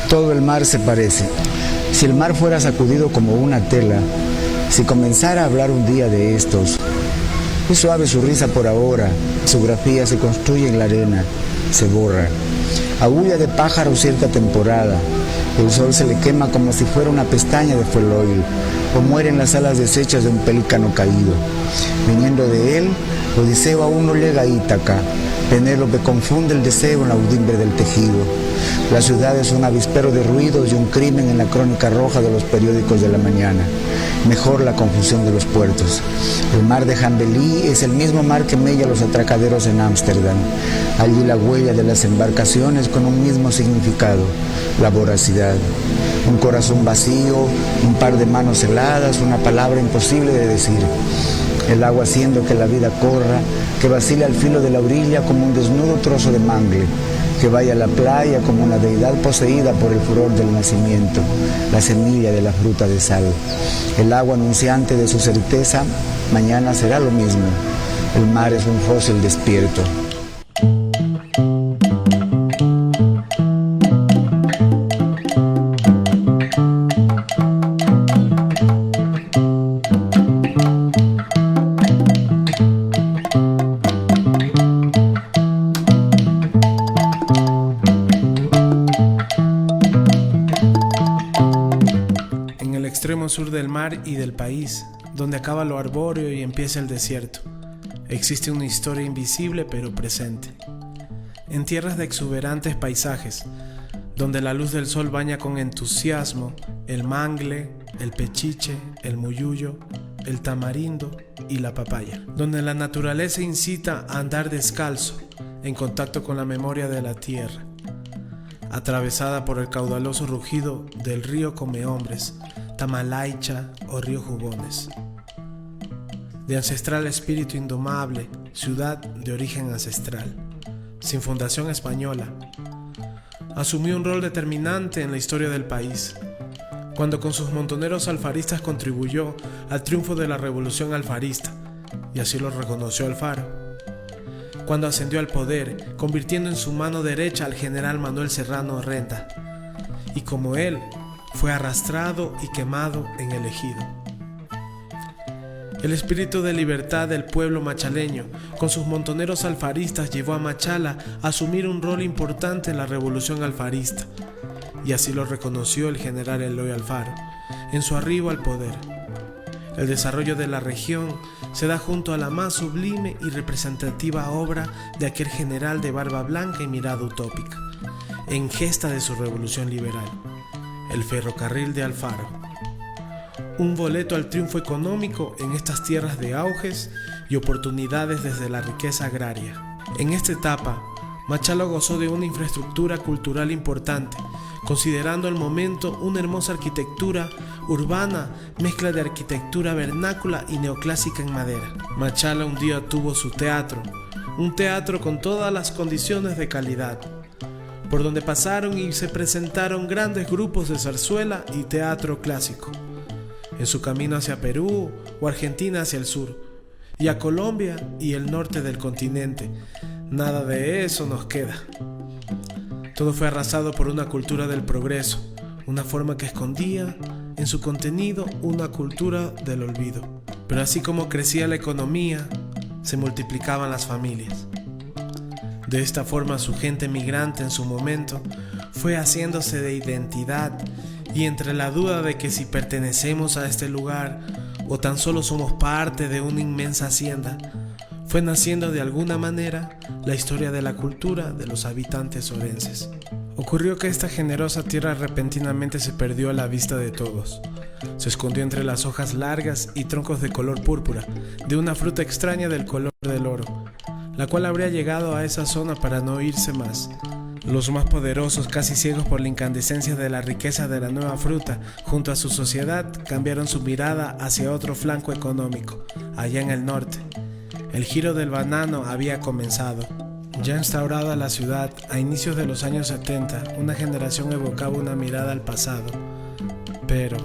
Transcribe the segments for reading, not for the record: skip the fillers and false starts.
Todo el mar se parece. Si el mar fuera sacudido como una tela, si comenzara a hablar un día de estos, es suave su risa por ahora, su grafía se construye en la arena, se borra. Aúlla de pájaro cierta temporada, el sol se le quema como si fuera una pestaña de fuel oil, o mueren las alas deshechas de un pelícano caído. Viniendo de él, Odiseo aún no llega a Ítaca. Penélope confunde el deseo en la audimbre del tejido. La ciudad es un avispero de ruidos y un crimen en la crónica roja de los periódicos de la mañana. Mejor la confusión de los puertos. El mar de Jambelí es el mismo mar que mella los atracaderos en Ámsterdam. Allí la huella de las embarcaciones con un mismo significado, la voracidad. Un corazón vacío, un par de manos heladas, una palabra imposible de decir. El agua haciendo que la vida corra, que vacile al filo de la orilla como un desnudo trozo de mangle, que vaya a la playa como una deidad poseída por el furor del nacimiento, la semilla de la fruta de sal. El agua anunciante de su certeza, mañana será lo mismo. El mar es un fósil despierto. Sur del mar y del país, donde acaba lo arbóreo y empieza el desierto, existe una historia invisible pero presente. En tierras de exuberantes paisajes, donde la luz del sol baña con entusiasmo el mangle, el pechiche, el muyuyo, el tamarindo y la papaya, donde la naturaleza incita a andar descalzo, en contacto con la memoria de la tierra, atravesada por el caudaloso rugido del río Comehombres, Tamalaicha o río Jubones. De ancestral espíritu indomable, ciudad de origen ancestral, sin fundación española, asumió un rol determinante en la historia del país, cuando con sus montoneros alfaristas contribuyó al triunfo de la revolución alfarista, y así lo reconoció Alfaro, cuando ascendió al poder, convirtiendo en su mano derecha al general Manuel Serrano Renta, y como él, fue arrastrado y quemado en el ejido. El espíritu de libertad del pueblo machaleño, con sus montoneros alfaristas, llevó a Machala a asumir un rol importante en la revolución alfarista, y así lo reconoció el general Eloy Alfaro, en su arribo al poder. El desarrollo de la región se da junto a la más sublime y representativa obra de aquel general de barba blanca y mirada utópica, en gesta de su revolución liberal. El ferrocarril de Alfaro, un boleto al triunfo económico en estas tierras de auges y oportunidades desde la riqueza agraria. En esta etapa, Machala gozó de una infraestructura cultural importante, considerando al momento una hermosa arquitectura urbana, mezcla de arquitectura vernácula y neoclásica en madera. Machala un día tuvo su teatro, un teatro con todas las condiciones de calidad, por donde pasaron y se presentaron grandes grupos de zarzuela y teatro clásico, en su camino hacia Perú o Argentina hacia el sur, y a Colombia y el norte del continente. Nada de eso nos queda. Todo fue arrasado por una cultura del progreso, una forma que escondía en su contenido una cultura del olvido. Pero así como crecía la economía, se multiplicaban las familias. De esta forma su gente migrante en su momento fue haciéndose de identidad, y entre la duda de que si pertenecemos a este lugar o tan solo somos parte de una inmensa hacienda, fue naciendo de alguna manera la historia de la cultura de los habitantes orenses. Ocurrió que esta generosa tierra repentinamente se perdió a la vista de todos. Se escondió entre las hojas largas y troncos de color púrpura de una fruta extraña del color del oro, la cual habría llegado a esa zona para no irse más. Los más poderosos, casi ciegos por la incandescencia de la riqueza de la nueva fruta, junto a su sociedad, cambiaron su mirada hacia otro flanco económico, allá en el norte. El giro del banano había comenzado. Ya instaurada la ciudad, a inicios de los años 70, una generación evocaba una mirada al pasado. Pero,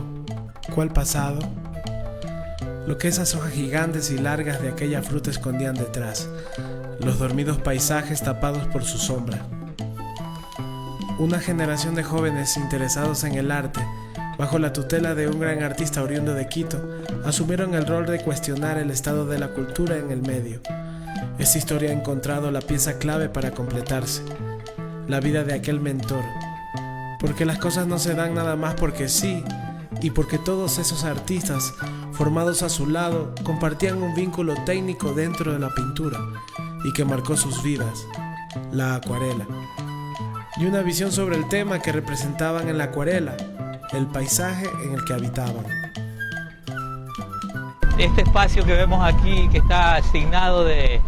¿cuál pasado? Lo que esas hojas gigantes y largas de aquella fruta escondían detrás, los dormidos paisajes tapados por su sombra. Una generación de jóvenes interesados en el arte, bajo la tutela de un gran artista oriundo de Quito, asumieron el rol de cuestionar el estado de la cultura en el medio. Esta historia ha encontrado la pieza clave para completarse, la vida de aquel mentor, porque las cosas no se dan nada más porque sí, y porque todos esos artistas, formados a su lado, compartían un vínculo técnico dentro de la pintura, y que marcó sus vidas, la acuarela. Y una visión sobre el tema que representaban en la acuarela, el paisaje en el que habitaban. Este espacio que vemos aquí, que está asignado de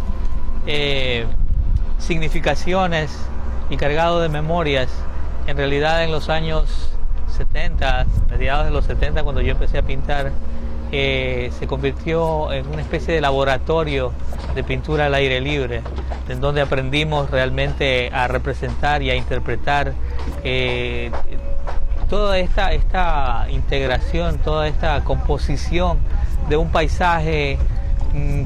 significaciones y cargado de memorias, en realidad en los años 70, mediados de los 70, cuando yo empecé a pintar, se convirtió en una especie de laboratorio de pintura al aire libre, en donde aprendimos realmente a representar y a interpretar toda esta integración, toda esta composición de un paisaje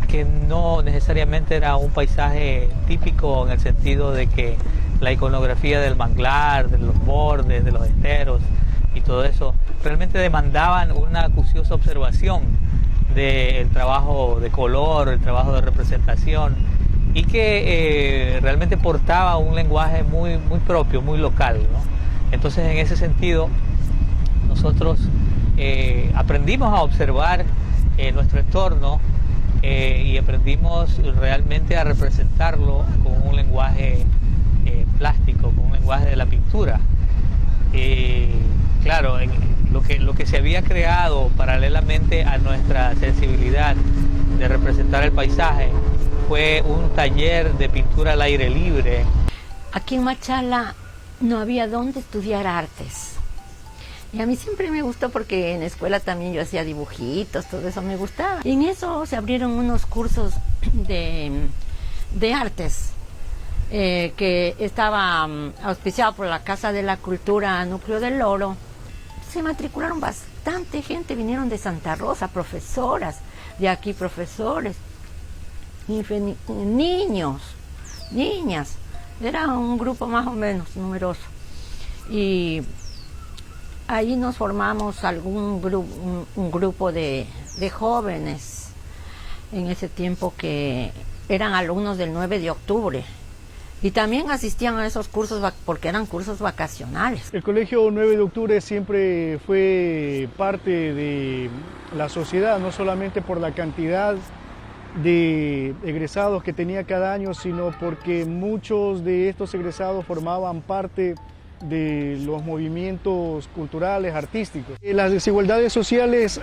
que no necesariamente era un paisaje típico, en el sentido de que la iconografía del manglar, de los bordes, de los esteros y todo eso, realmente demandaban una acuciosa observación del trabajo de color, el trabajo de representación, y que realmente portaba un lenguaje muy propio, muy local, ¿no? Entonces, en ese sentido, nosotros aprendimos a observar nuestro entorno y aprendimos realmente a representarlo con un lenguaje plástico, con un lenguaje de la pintura. Claro, lo que se había creado paralelamente a nuestra sensibilidad de representar el paisaje fue un taller de pintura al aire libre. Aquí en Machala no había dónde estudiar artes. Y a mí siempre me gustó porque en la escuela también yo hacía dibujitos, todo eso me gustaba. Y en eso se abrieron unos cursos de artes que estaba auspiciado por la Casa de la Cultura Núcleo del Oro. Se matricularon bastante gente, vinieron de Santa Rosa, profesoras, de aquí profesores, niños, niñas. Era un grupo más o menos numeroso. Y ahí nos formamos un grupo de jóvenes en ese tiempo que eran alumnos del 9 de octubre. Y también asistían a esos cursos porque eran cursos vacacionales. El Colegio 9 de Octubre siempre fue parte de la sociedad, no solamente por la cantidad de egresados que tenía cada año, sino porque muchos de estos egresados formaban parte de los movimientos culturales, artísticos. Las desigualdades sociales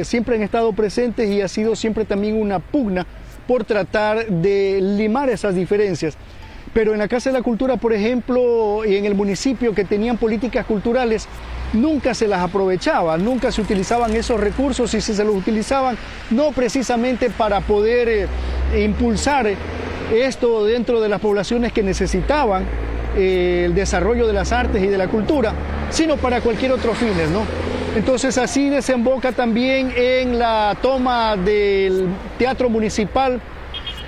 siempre han estado presentes y ha sido siempre también una pugna por tratar de limar esas diferencias. Pero en la Casa de la Cultura, por ejemplo, y en el municipio que tenían políticas culturales, nunca se las aprovechaba, nunca se utilizaban esos recursos, y si se los utilizaban, no precisamente para poder impulsar esto dentro de las poblaciones que necesitaban el desarrollo de las artes y de la cultura, sino para cualquier otro fines, ¿no? Entonces así desemboca también en la toma del Teatro Municipal,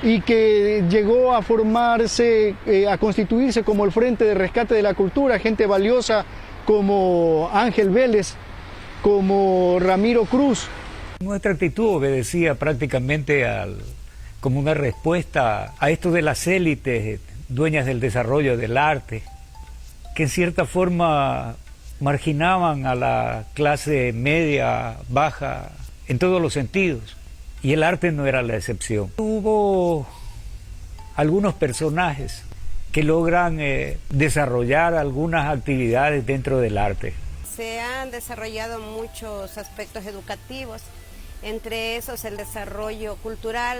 y que llegó a formarse, a constituirse como el Frente de Rescate de la Cultura, gente valiosa como Ángel Vélez, como Ramiro Cruz. Nuestra actitud obedecía prácticamente como una respuesta a esto de las élites dueñas del desarrollo del arte, que en cierta forma marginaban a la clase media, baja, en todos los sentidos. Y el arte no era la excepción. Hubo algunos personajes que logran desarrollar algunas actividades dentro del arte. Se han desarrollado muchos aspectos educativos, entre esos el desarrollo cultural,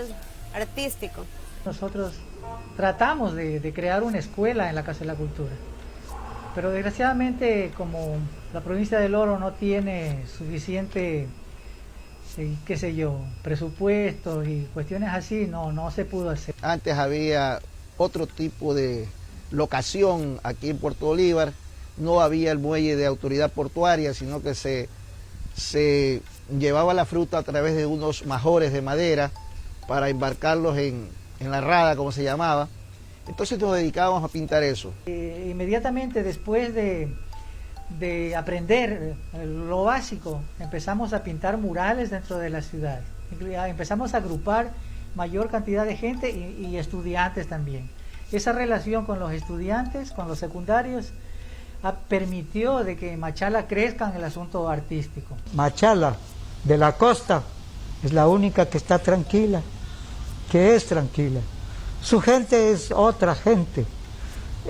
artístico. Nosotros tratamos de crear una escuela en la Casa de la Cultura, pero desgraciadamente como la provincia del Oro no tiene suficiente qué sé yo, presupuestos y cuestiones así, no se pudo hacer. Antes había otro tipo de locación aquí en Puerto Bolívar, no había el muelle de autoridad portuaria, sino que se llevaba la fruta a través de unos majores de madera para embarcarlos en la rada, como se llamaba, Entonces nos dedicábamos a pintar eso. Inmediatamente después de aprender lo básico, empezamos a pintar murales dentro de la ciudad. Empezamos a agrupar mayor cantidad de gente y estudiantes también. Esa relación con los estudiantes, con los secundarios, permitió de que Machala crezca en el asunto artístico. Machala de la costa es la única que está tranquila, que es tranquila. Su gente es otra gente,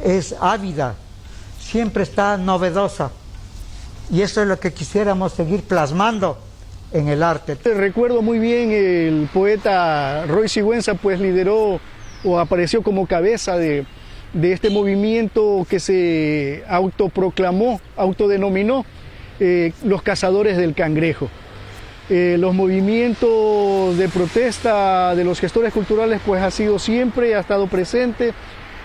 es ávida, siempre está novedosa, y eso es lo que quisiéramos seguir plasmando en el arte. Recuerdo muy bien el poeta Roy Sigüenza, pues lideró o apareció como cabeza de este movimiento que se autoproclamó, autodenominó los cazadores del cangrejo. Los movimientos de protesta de los gestores culturales pues ha sido siempre, ha estado presente,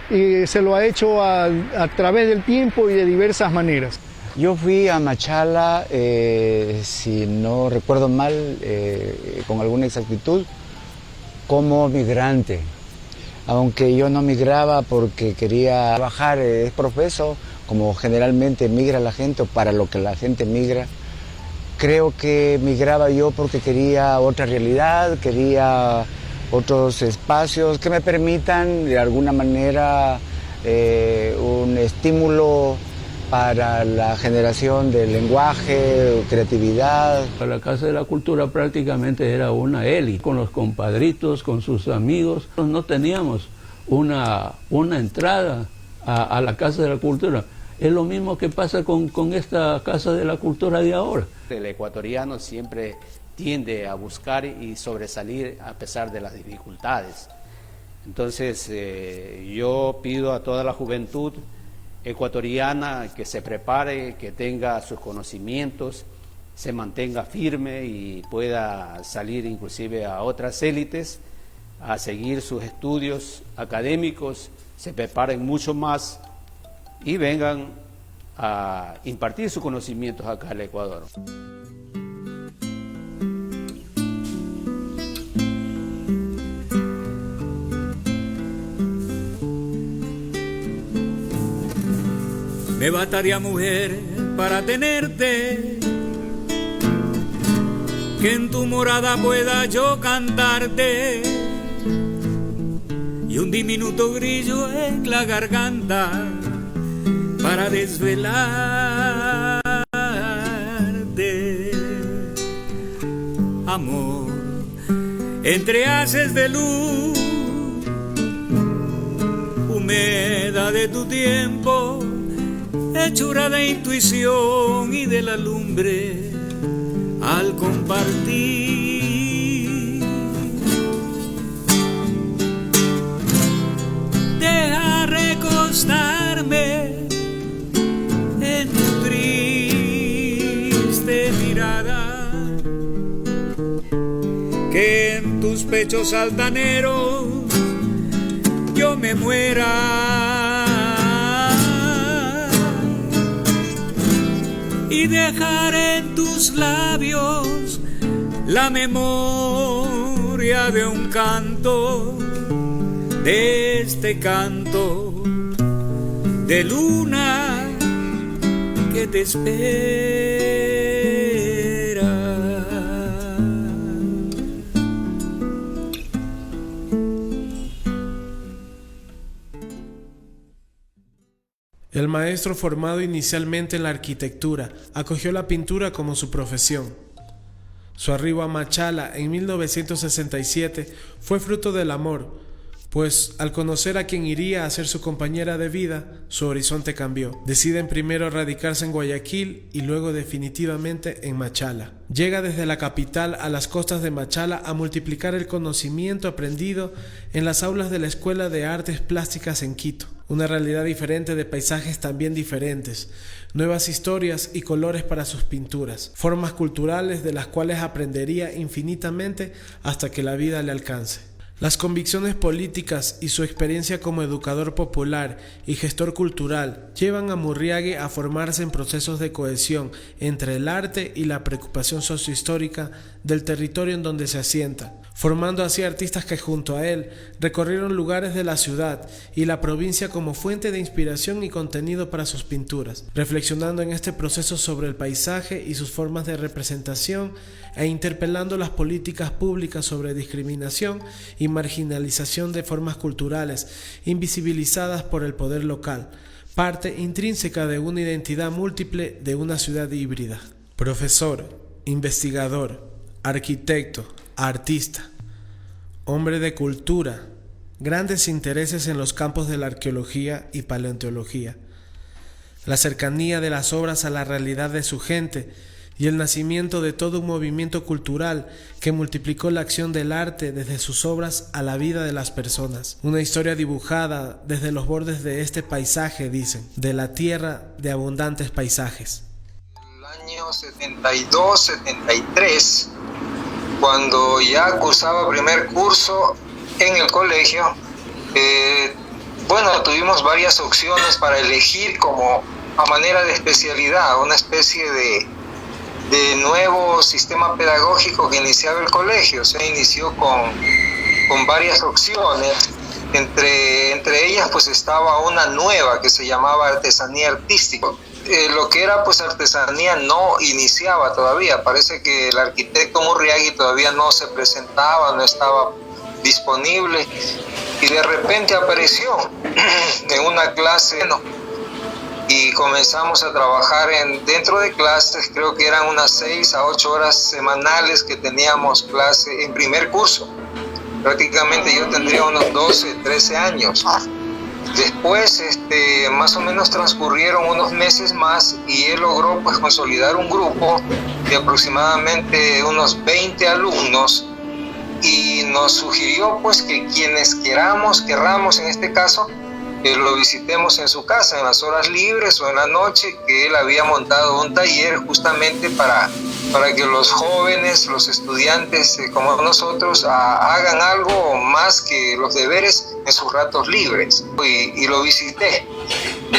y se lo ha hecho a través del tiempo y de diversas maneras. Yo fui a Machala, si no recuerdo mal, con alguna exactitud, como migrante. Aunque yo no migraba porque quería trabajar, es profeso, como generalmente migra la gente o para lo que la gente migra. Creo que migraba yo porque quería otra realidad, quería otros espacios que me permitan de alguna manera un estímulo para la generación de lenguaje, creatividad. La Casa de la Cultura prácticamente era una élite, con los compadritos, con sus amigos. No teníamos una entrada a la Casa de la Cultura. Es lo mismo que pasa con esta Casa de la Cultura de ahora. El ecuatoriano siempre tiende a buscar y sobresalir a pesar de las dificultades. Entonces yo pido a toda la juventud ecuatoriana que se prepare, que tenga sus conocimientos, se mantenga firme y pueda salir inclusive a otras élites, a seguir sus estudios académicos, se preparen mucho más y vengan a impartir sus conocimientos acá al Ecuador. Me bastaría, mujer, para tenerte, que en tu morada pueda yo cantarte, y un diminuto grillo en la garganta para desvelarte. Amor, entre haces de luz, humedad de tu tiempo, hechura de intuición y de la lumbre al compartir. Deja recostarme en tu triste mirada, que en tus pechos altaneros yo me muera, y dejar en tus labios la memoria de un canto, de este canto de luna que te espera. El maestro, formado inicialmente en la arquitectura, acogió la pintura como su profesión. Su arribo a Machala en 1967 fue fruto del amor, pues al conocer a quien iría a ser su compañera de vida, su horizonte cambió. Deciden primero radicarse en Guayaquil y luego definitivamente en Machala. Llega desde la capital a las costas de Machala a multiplicar el conocimiento aprendido en las aulas de la Escuela de Artes Plásticas en Quito. Una realidad diferente de paisajes también diferentes, nuevas historias y colores para sus pinturas, formas culturales de las cuales aprendería infinitamente hasta que la vida le alcance. Las convicciones políticas y su experiencia como educador popular y gestor cultural llevan a Murriague a formarse en procesos de cohesión entre el arte y la preocupación sociohistórica del territorio en donde se asienta, formando así artistas que junto a él recorrieron lugares de la ciudad y la provincia como fuente de inspiración y contenido para sus pinturas, reflexionando en este proceso sobre el paisaje y sus formas de representación e interpelando las políticas públicas sobre discriminación y marginalización de formas culturales invisibilizadas por el poder local, parte intrínseca de una identidad múltiple de una ciudad híbrida. Profesor, investigador, arquitecto, artista, hombre de cultura, grandes intereses en los campos de la arqueología y paleontología, la cercanía de las obras a la realidad de su gente y el nacimiento de todo un movimiento cultural que multiplicó la acción del arte desde sus obras a la vida de las personas. Una historia dibujada desde los bordes de este paisaje, dicen, de la tierra de abundantes paisajes. El año 72-73, cuando ya cursaba primer curso en el colegio, tuvimos varias opciones para elegir como a manera de especialidad, una especie de nuevo sistema pedagógico que iniciaba el colegio. Se inició con varias opciones, entre ellas pues estaba una nueva que se llamaba artesanía artística. Lo que era pues artesanía no iniciaba todavía, parece que el arquitecto Murriague todavía no se presentaba, no estaba disponible, y de repente apareció en una clase, y comenzamos a trabajar dentro de clases. Creo que eran unas 6 a 8 horas semanales que teníamos clase en primer curso. Prácticamente yo tendría unos 12, 13 años. Después, más o menos transcurrieron unos meses más y él logró pues consolidar un grupo de aproximadamente unos 20 alumnos y nos sugirió pues que quienes querramos en este caso, lo visitemos en su casa en las horas libres o en la noche, que él había montado un taller justamente para que los jóvenes, los estudiantes como nosotros hagan algo más que los deberes en sus ratos libres. Y lo visité.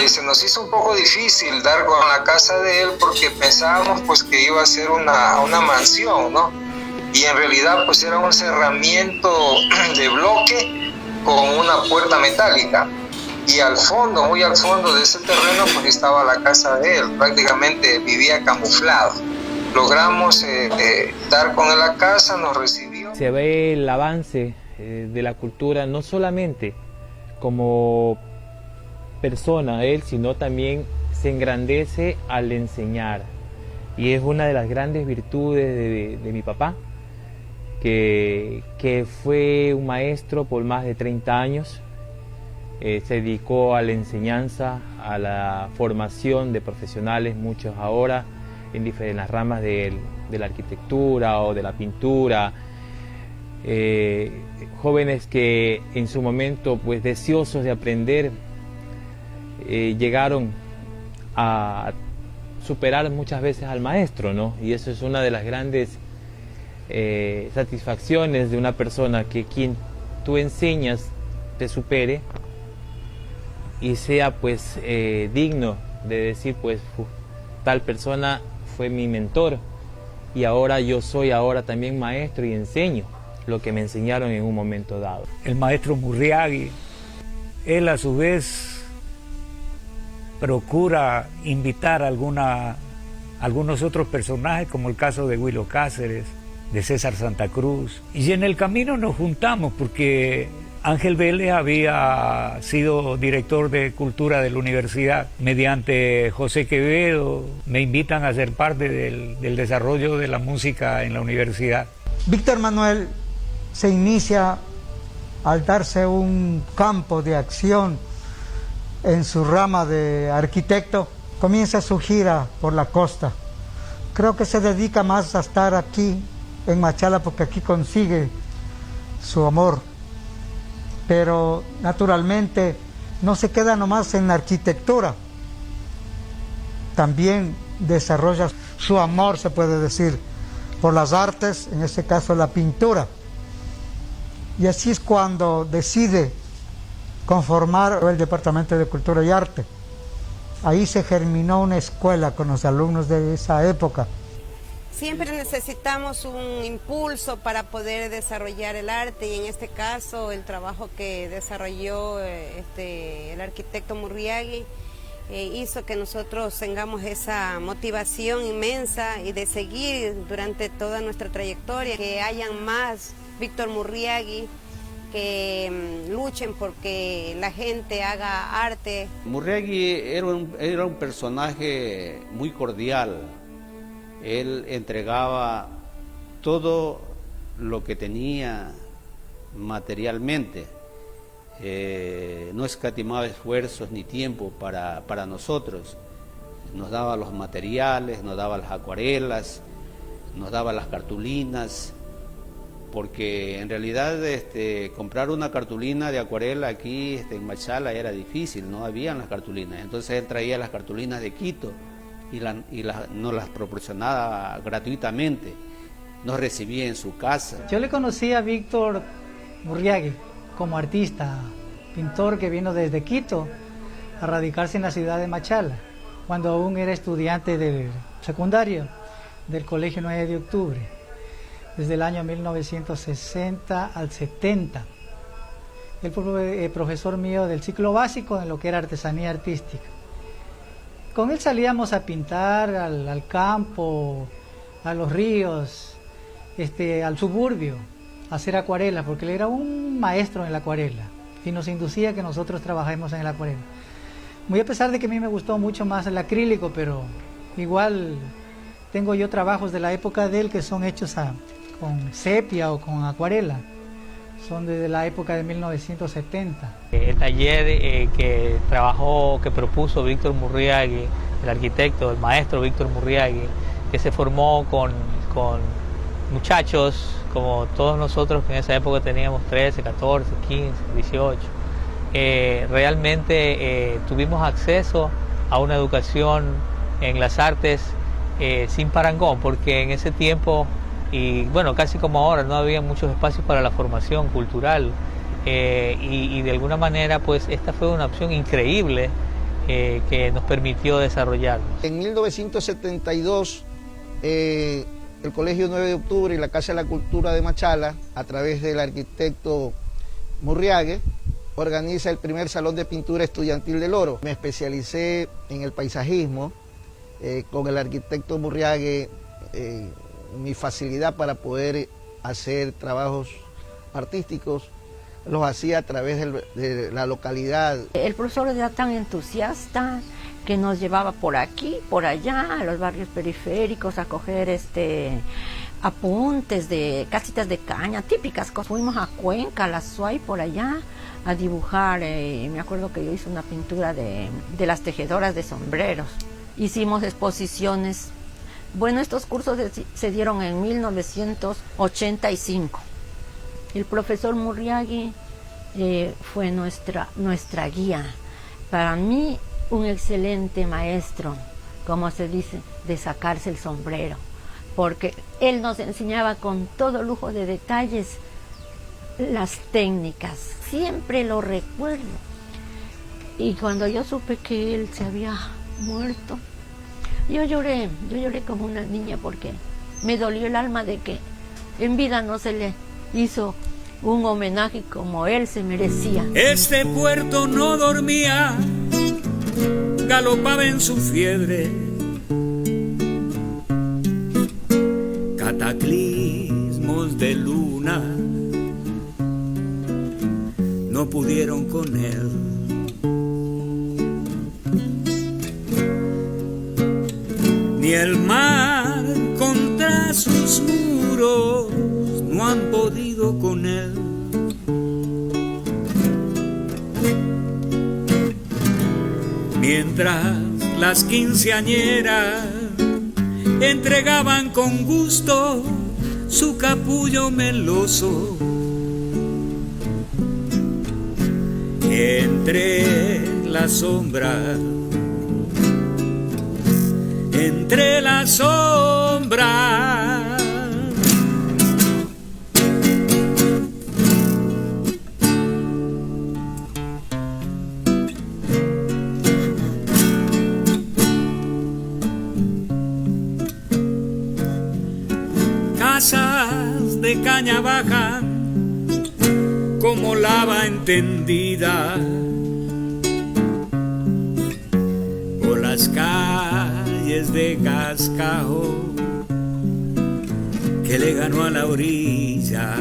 Se nos hizo un poco difícil dar con la casa de él porque pensábamos pues que iba a ser una mansión, ¿no? Y en realidad pues era un cerramiento de bloque con una puerta metálica. Y al fondo, muy al fondo de ese terreno, pues estaba la casa de él. Prácticamente vivía camuflado. Logramos dar con él la casa, nos recibió. Se ve el avance de la cultura, no solamente como persona él, sino también se engrandece al enseñar. Y es una de las grandes virtudes de mi papá, que fue un maestro por más de 30 años. Se dedicó a la enseñanza, a la formación de profesionales, muchos ahora en diferentes ramas de la arquitectura o de la pintura, jóvenes que en su momento pues deseosos de aprender llegaron a superar muchas veces al maestro, ¿no? Y eso es una de las grandes satisfacciones de una persona, que quien tú enseñas te supere y sea pues digno de decir pues tal persona fue mi mentor y ahora yo soy también maestro y enseño lo que me enseñaron en un momento dado. El maestro Murriague, él a su vez procura invitar a algunos otros personajes, como el caso de Huilo Cáceres, de César Santa Cruz, y en el camino nos juntamos porque Ángel Vélez había sido director de cultura de la universidad. Mediante José Quevedo me invitan a ser parte del desarrollo de la música en la universidad. Víctor Manuel se inicia al darse un campo de acción en su rama de arquitecto, comienza su gira por la costa. Creo que se dedica más a estar aquí en Machala porque aquí consigue su amor. Pero naturalmente no se queda nomás en la arquitectura, también desarrolla su amor, se puede decir, por las artes, en este caso la pintura. Y así es cuando decide conformar el Departamento de Cultura y Arte. Ahí se germinó una escuela con los alumnos de esa época. Siempre necesitamos un impulso para poder desarrollar el arte, y en este caso el trabajo que desarrolló el arquitecto Murriagui hizo que nosotros tengamos esa motivación inmensa y de seguir durante toda nuestra trayectoria, que hayan más Víctor Murriagui, que luchen porque la gente haga arte. Murriagui era un personaje muy cordial. Él entregaba todo lo que tenía materialmente. No escatimaba esfuerzos ni tiempo para nosotros. Nos daba los materiales, nos daba las acuarelas, nos daba las cartulinas, porque en realidad comprar una cartulina de acuarela aquí en Machala era difícil, no habían las cartulinas. Entonces él traía las cartulinas de Quito y nos las proporcionaba gratuitamente, nos recibía en su casa. Yo le conocí a Víctor Murriagui como artista, pintor que vino desde Quito a radicarse en la ciudad de Machala, cuando aún era estudiante del secundario del Colegio 9 de Octubre, desde el año 1960 al 70. Él fue profesor mío del ciclo básico en lo que era artesanía artística. Con él salíamos a pintar al campo, a los ríos, al suburbio, a hacer acuarelas, porque él era un maestro en la acuarela y nos inducía a que nosotros trabajemos en el acuarela. Muy a pesar de que a mí me gustó mucho más el acrílico, pero igual tengo yo trabajos de la época de él que son hechos con sepia o con acuarela. Son desde la época de 1970. El taller que propuso Víctor Murriagui, el arquitecto, el maestro Víctor Murriagui, que se formó con muchachos como todos nosotros que en esa época teníamos 13, 14, 15, 18. Realmente tuvimos acceso a una educación en las artes sin parangón, porque en ese tiempo, y bueno, casi como ahora, no había muchos espacios para la formación cultural, y de alguna manera pues esta fue una opción increíble que nos permitió desarrollarnos. En 1972 el Colegio 9 de Octubre y la Casa de la Cultura de Machala, a través del arquitecto Murriagui, organiza el primer salón de pintura estudiantil del Oro. Me especialicé en el paisajismo con el arquitecto Murriagui. Mi facilidad para poder hacer trabajos artísticos los hacía a través de la localidad. El profesor era tan entusiasta que nos llevaba por aquí, por allá, a los barrios periféricos a coger apuntes de casitas de caña, típicas cosas. Fuimos a Cuenca, a la Suay, por allá, a dibujar. Me acuerdo que yo hice una pintura de las tejedoras de sombreros. Hicimos exposiciones. Bueno, estos cursos se dieron en 1985. El profesor Murriagui fue nuestra guía. Para mí, un excelente maestro, como se dice, de sacarse el sombrero, porque él nos enseñaba con todo lujo de detalles las técnicas. Siempre lo recuerdo. Y cuando yo supe que él se había muerto, yo lloré como una niña, porque me dolió el alma de que en vida no se le hizo un homenaje como él se merecía. Este puerto no dormía, galopaba en su fiebre. Cataclismos de luna no pudieron con él. Ni el mar contra sus muros no han podido con él. Mientras las quinceañeras entregaban con gusto su capullo meloso, entre las sombras, entre las sombras, de caña baja como lava entendida por las calles de cascajo que le ganó a la orilla.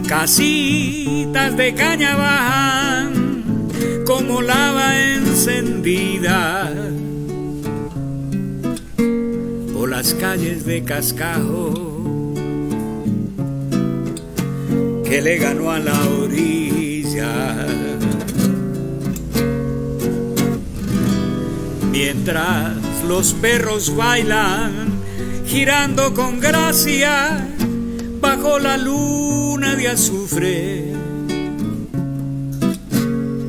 Casitas de caña bajan como lava encendida por las calles de cascajo que le ganó a la orilla. Mientras los perros bailan girando con gracia bajo la luna de azufre,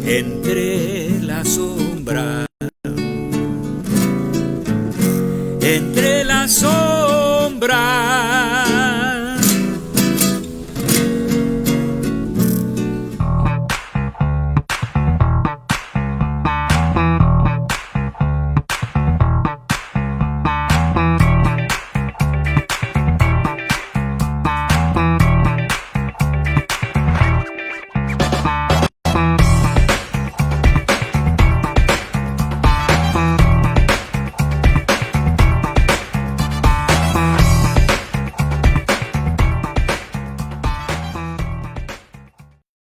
entre la sombra, entre la sombra.